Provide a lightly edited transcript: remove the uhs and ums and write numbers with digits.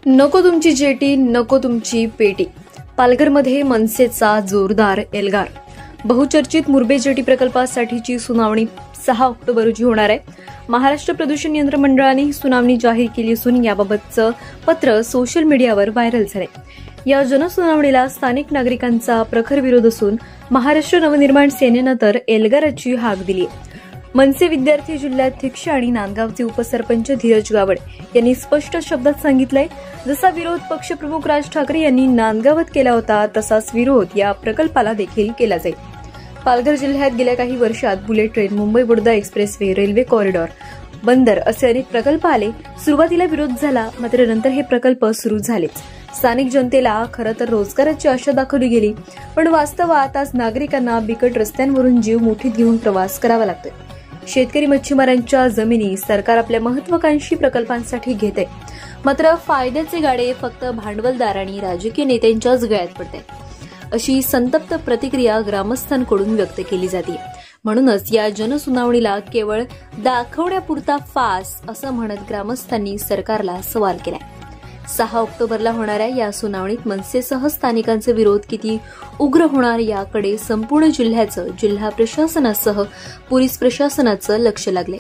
नको तुमची जेटी, नको तुमची पेटी. पालघरमध्ये मनसेचा जोरदार एल्गार. बहुचर्चित मुरबे जेटी प्रकल्पासाठीची सुनावणी 6 ऑक्टोबर रोजी होणार आहे. महाराष्ट्र प्रदूषण नियंत्रण मंडळाने ही सुनावणी जाहीर केली असून याबाबतचं पत्र सोशल मीडियावर व्हायरल झालंय. या जनसुनावणीला स्थानिक नागरिकांचा प्रखर विरोध असून महाराष्ट्र नवनिर्माण सेनेनं तर एल्गाराची हाक दिली. मनसे विद्यार्थी जिल्हाध्यक्ष आणि नांदगावचे उपसरपंच धीरज गावड यांनी स्पष्ट शब्दात सांगितलंय, जसा विरोध पक्षप्रमुख राज ठाकरे यांनी नांदगावात केला होता तसाच विरोध या प्रकल्पाला देखील केला जाईल. पालघर जिल्ह्यात गेल्या काही वर्षात bullet train, Mumbai Baroda expressway, railway corridor, बंदर असे अनेक प्रकल्प आले. सुरुवातीला विरोध झाला, मात्र नंतर हे प्रकल्प सुरू झालेच. स्थानिक जनतेला खरं तर रोजगाराची आशा दाखवली गेली, पण वास्तवात आज नागरिकांना बिकट रस्त्यांवरून जीव मुठीत घेऊन प्रवास करावा लागतोय. शेतकरी मच्छीमारांच्या जमिनी सरकार आपल्या महत्वाकांक्षी प्रकल्पांसाठी घेते, मात्र फायद्याचे गाडे फक्त भांडवलदार आणि राजकीय नेत्यांच्याच गळ्यात पडते, अशी संतप्त प्रतिक्रिया ग्रामस्थांकडून व्यक्त केली जाते. म्हणूनच या जनसुनावणीला केवळ दाखवण्यापुरता फास असं म्हणत ग्रामस्थांनी सरकारला सवाल केलाय. 6 ऑक्टोबरला होणाऱ्या या सुनावणीत मनसेसह स्थानिकांचे विरोध किती उग्र होणार याकडे संपूर्ण जिल्ह्याचं, जिल्हा प्रशासनासह पोलीस प्रशासनाचं लक्ष लागले.